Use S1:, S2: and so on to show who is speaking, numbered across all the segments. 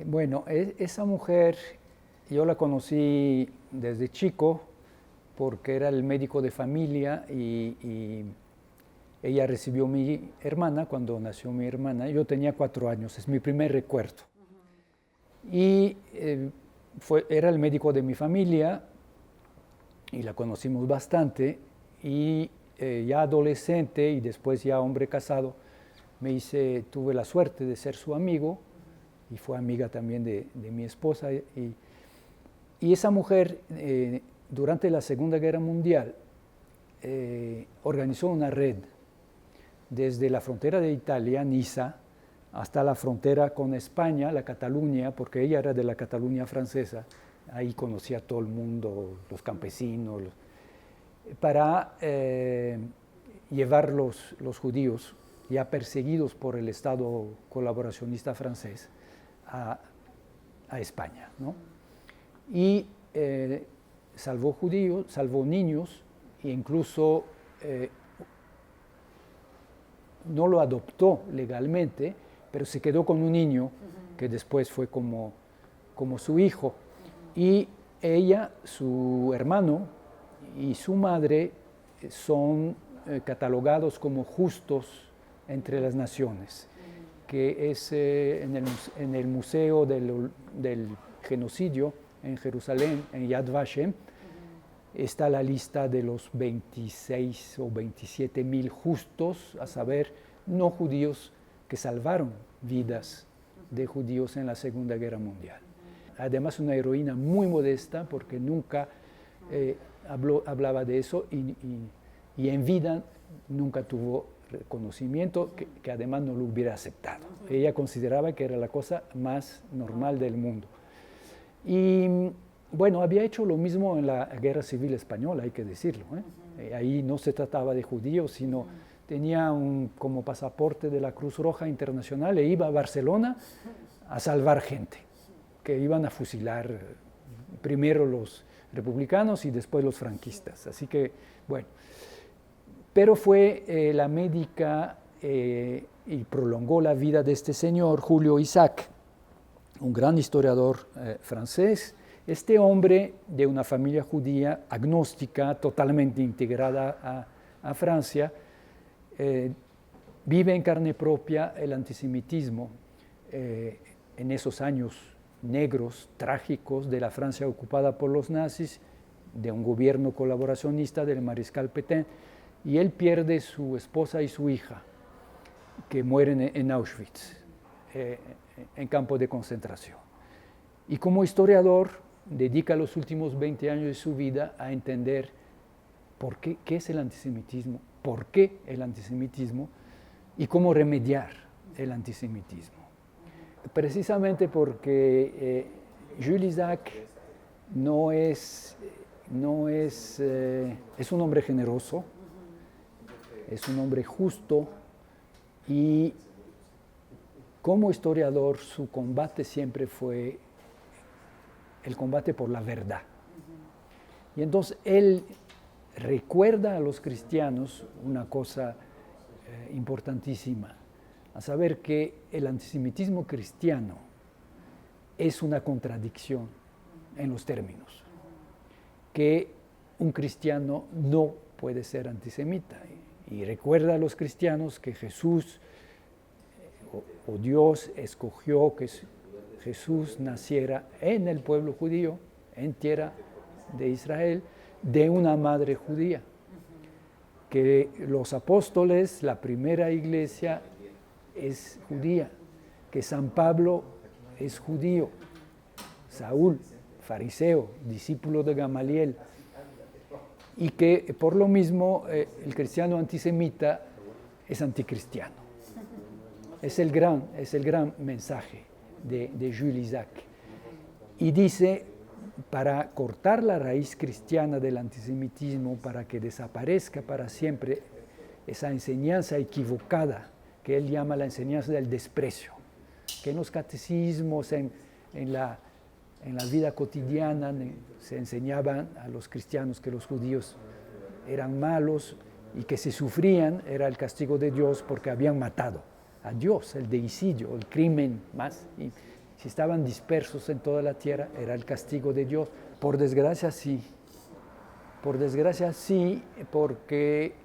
S1: Bueno, esa mujer yo la conocí desde chico porque era el médico de familia y ella recibió a mi hermana cuando nació mi hermana. Yo tenía 4 años, es mi primer recuerdo. Y era el médico de mi familia y la conocimos bastante. Y ya adolescente y después ya hombre casado, tuve la suerte de ser su amigo y fue amiga también de mi esposa. Y esa mujer, durante la Segunda Guerra Mundial, organizó una red desde la frontera de Italia, Niza, hasta la frontera con España, la Cataluña, porque ella era de la Cataluña francesa. Ahí conocía a todo el mundo, los campesinos, para llevar los judíos ya perseguidos por el Estado colaboracionista francés a España, ¿no? Y salvó judíos, salvó niños, e incluso no lo adoptó legalmente, pero se quedó con un niño que después fue como su hijo. Y ella, su hermano y su madre son catalogados como justos entre las naciones, que es en el Museo del Genocidio en Jerusalén, en Yad Vashem, está la lista de los 26 o 27 mil justos, a saber, no judíos, que salvaron vidas de judíos en la Segunda Guerra Mundial. Además, una heroína muy modesta, porque nunca hablaba de eso y en vida nunca tuvo reconocimiento, que además no lo hubiera aceptado. Ella consideraba que era la cosa más normal del mundo. Y bueno, había hecho lo mismo en la Guerra Civil Española, hay que decirlo, ¿eh? Ahí no se trataba de judíos, sino tenía como pasaporte de la Cruz Roja Internacional e iba a Barcelona a salvar gente, que iban a fusilar primero los republicanos y después los franquistas. Así que, bueno, pero fue la médica y prolongó la vida de este señor, Julio Isaac, un gran historiador francés. Este hombre de una familia judía agnóstica, totalmente integrada a Francia, vive en carne propia el antisemitismo en esos años negros, trágicos de la Francia ocupada por los nazis, de un gobierno colaboracionista del mariscal Pétain, y él pierde su esposa y su hija, que mueren en Auschwitz, en campo de concentración. Y como historiador, dedica los últimos 20 años de su vida a entender qué es el antisemitismo, por qué el antisemitismo y cómo remediar el antisemitismo. Precisamente porque Jules Isaac es un hombre generoso, es un hombre justo, y como historiador su combate siempre fue el combate por la verdad. Y entonces él recuerda a los cristianos una cosa importantísima, a saber que el antisemitismo cristiano es una contradicción en los términos, que un cristiano no puede ser antisemita. Y recuerda a los cristianos que Jesús o Dios escogió que Jesús naciera en el pueblo judío, en tierra de Israel, de una madre judía. Que los apóstoles, la primera iglesia, es judía, que San Pablo es judío, Saúl, fariseo, discípulo de Gamaliel, y que por lo mismo el cristiano antisemita es anticristiano. Es el gran mensaje de Jules Isaac. Y dice, para cortar la raíz cristiana del antisemitismo, para que desaparezca para siempre esa enseñanza equivocada que él llama la enseñanza del desprecio, que en los catecismos, en la vida cotidiana, se enseñaban a los cristianos que los judíos eran malos y que si sufrían era el castigo de Dios porque habían matado a Dios, el deicidio, el crimen más Si estaban dispersos en toda la tierra, era el castigo de Dios. Por desgracia, sí. Por desgracia, sí, porque,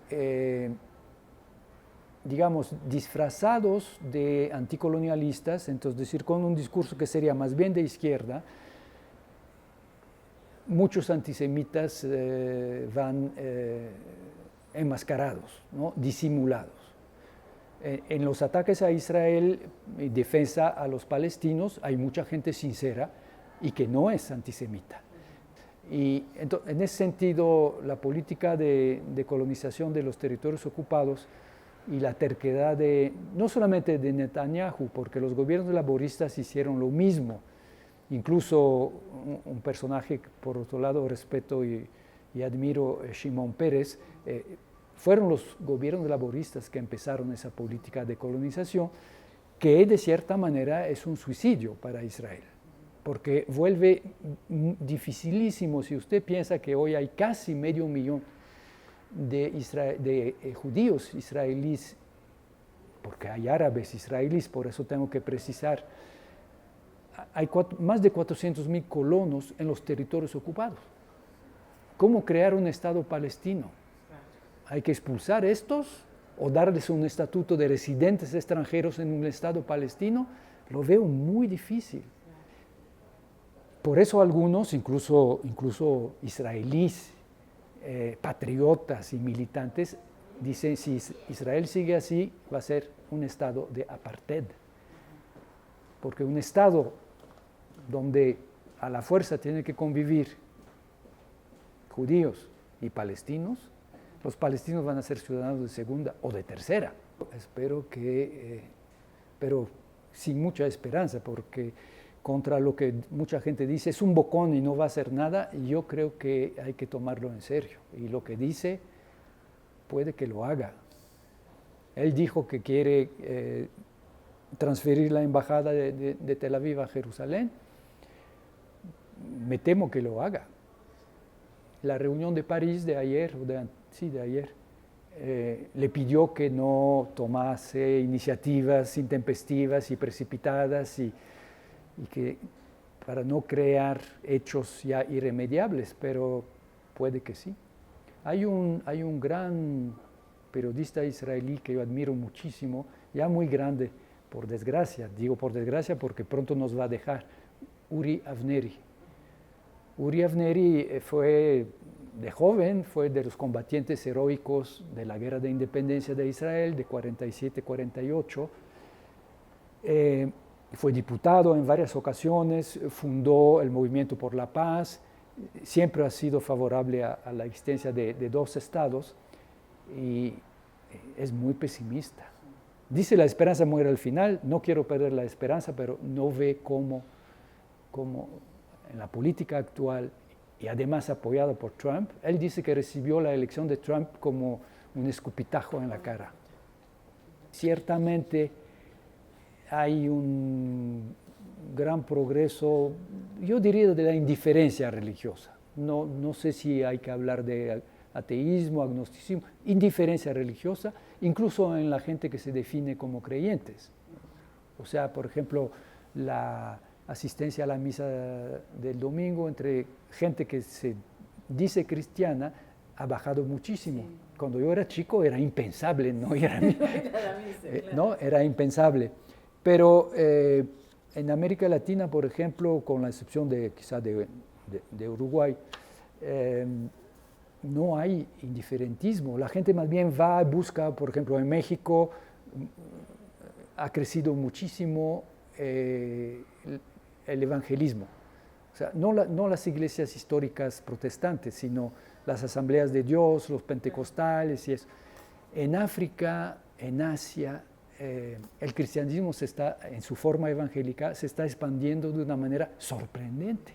S1: digamos, disfrazados de anticolonialistas, entonces decir, con un discurso que sería más bien de izquierda, muchos antisemitas van enmascarados, ¿no? Disimulados. En los ataques a Israel y defensa a los palestinos hay mucha gente sincera y que no es antisemita. Y entonces, en ese sentido, la política de colonización de los territorios ocupados y la terquedad no solamente de Netanyahu, porque los gobiernos laboristas hicieron lo mismo. Incluso un personaje que por otro lado respeto y admiro, Shimon Peres, fueron los gobiernos laboristas que empezaron esa política de colonización, que de cierta manera es un suicidio para Israel, porque vuelve dificilísimo. Si usted piensa que hoy hay casi 500.000 de judíos israelíes, porque hay árabes israelíes, por eso tengo que precisar, hay más de 400.000 colonos en los territorios ocupados. ¿Cómo crear un Estado palestino? ¿Hay que expulsar estos o darles un estatuto de residentes extranjeros en un Estado palestino? Lo veo muy difícil. Por eso algunos, incluso israelíes, patriotas y militantes, dicen, si Israel sigue así, va a ser un Estado de apartheid. Porque un Estado donde a la fuerza tienen que convivir judíos y palestinos, los palestinos van a ser ciudadanos de segunda o de tercera. Espero que, pero sin mucha esperanza, porque contra lo que mucha gente dice, es un bocón y no va a hacer nada, yo creo que hay que tomarlo en serio. Y lo que dice, puede que lo haga. Él dijo que quiere transferir la embajada de Tel Aviv a Jerusalén. Me temo que lo haga. La reunión de París de ayer, de ayer, le pidió que no tomase iniciativas intempestivas y precipitadas y que para no crear hechos ya irremediables, pero puede que sí. Hay un gran periodista israelí que yo admiro muchísimo, ya muy grande, por desgracia, digo por desgracia porque pronto nos va a dejar, Uri Avneri. Uri Avneri de joven fue de los combatientes heroicos de la Guerra de Independencia de Israel de 47-48. Fue diputado en varias ocasiones, fundó el Movimiento por la Paz, siempre ha sido favorable a la existencia de dos estados y es muy pesimista. Dice la esperanza muere al final, no quiero perder la esperanza, pero no ve cómo en la política actual y además apoyado por Trump, él dice que recibió la elección de Trump como un escupitajo en la cara. Ciertamente hay un gran progreso, yo diría, de la indiferencia religiosa. No sé si hay que hablar de ateísmo, agnosticismo, indiferencia religiosa, incluso en la gente que se define como creyentes. O sea, por ejemplo, la asistencia a la misa del domingo entre gente que se dice cristiana ha bajado muchísimo. Sí. Cuando yo era chico era impensable, no era, no, era impensable. Pero en América Latina, por ejemplo, con la excepción quizá de Uruguay, no hay indiferentismo. La gente más bien va y busca, por ejemplo, en México ha crecido muchísimo el evangelismo. O sea, no las iglesias históricas protestantes, sino las asambleas de Dios, los pentecostales y eso. En África, en Asia, el cristianismo en su forma evangélica, se está expandiendo de una manera sorprendente.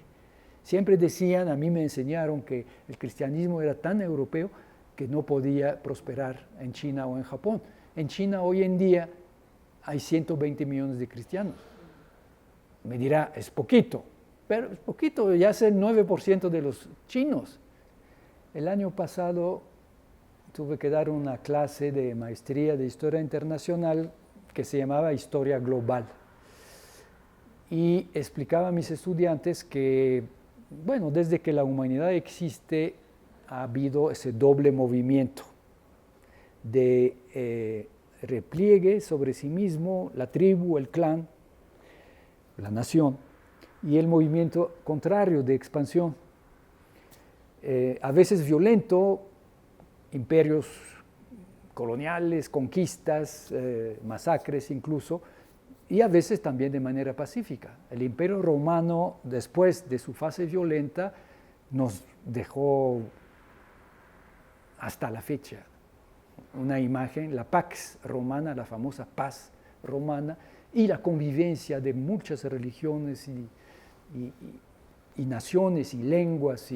S1: Siempre decían, a mí me enseñaron que el cristianismo era tan europeo que no podía prosperar en China o en Japón. En China hoy en día hay 120 millones de cristianos. Me dirá, es poquito, pero es poquito, ya es el 9% de los chinos. El año pasado tuve que dar una clase de maestría de Historia Internacional que se llamaba Historia Global. y explicaba a mis estudiantes que, bueno, desde que la humanidad existe ha habido ese doble movimiento de repliegue sobre sí mismo, la tribu, el clan, la nación, y el movimiento contrario de expansión, a veces violento, imperios coloniales, conquistas, masacres incluso, y a veces también de manera pacífica. El Imperio Romano, después de su fase violenta, nos dejó hasta la fecha una imagen, la Pax Romana, la famosa paz romana, y la convivencia de muchas religiones y naciones y lenguas,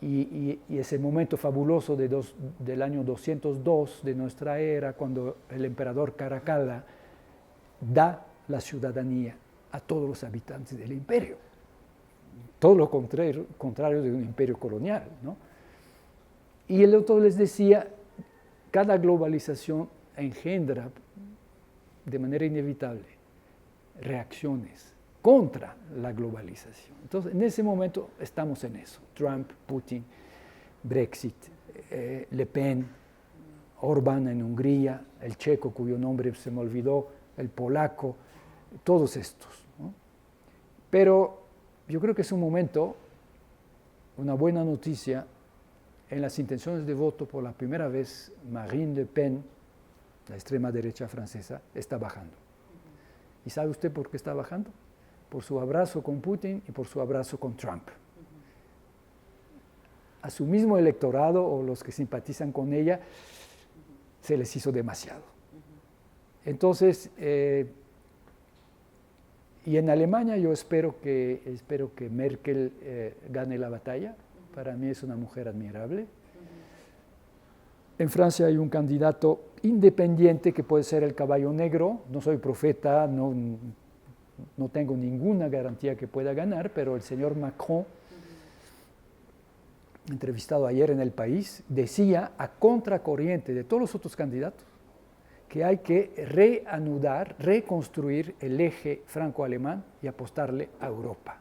S1: y ese momento fabuloso del año 202 de nuestra era, cuando el emperador Caracalla da la ciudadanía a todos los habitantes del imperio. Todo lo contrario de un imperio colonial, ¿no? Y el autor les decía, cada globalización engendra de manera inevitable reacciones contra la globalización. Entonces, en ese momento estamos en eso. Trump, Putin, Brexit, Le Pen, Orbán en Hungría, el checo cuyo nombre se me olvidó, el polaco, todos estos, ¿no? Pero yo creo que es un momento, una buena noticia. En las intenciones de voto, por la primera vez, Marine Le Pen, la extrema derecha francesa, está bajando. ¿Y sabe usted por qué está bajando? Por su abrazo con Putin y por su abrazo con Trump. A su mismo electorado o los que simpatizan con ella, se les hizo demasiado. Entonces, y en Alemania yo espero que Merkel gane la batalla. Para mí es una mujer admirable. En Francia hay un candidato independiente que puede ser el caballo negro. No soy profeta, no tengo ninguna garantía que pueda ganar, pero el señor Macron, entrevistado ayer en El País, decía a contracorriente de todos los otros candidatos que hay que reanudar, reconstruir el eje franco-alemán y apostarle a Europa,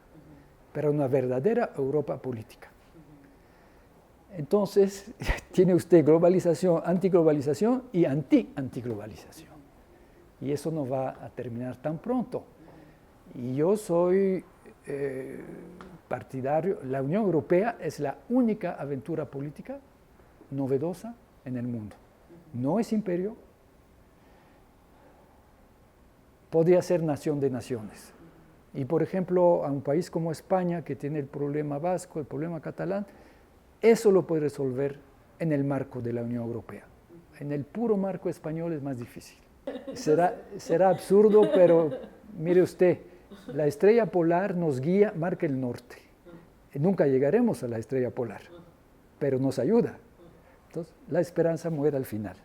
S1: pero una verdadera Europa política. Entonces, tiene usted globalización, antiglobalización y antiglobalización. Y eso no va a terminar tan pronto. Y yo soy partidario, la Unión Europea es la única aventura política novedosa en el mundo. No es imperio, podría ser nación de naciones. Y por ejemplo, a un país como España, que tiene el problema vasco, el problema catalán, eso lo puede resolver en el marco de la Unión Europea. En el puro marco español es más difícil. Será absurdo, pero mire usted, la estrella polar nos guía, marca el norte. Nunca llegaremos a la estrella polar, pero nos ayuda. Entonces, la esperanza muere al final.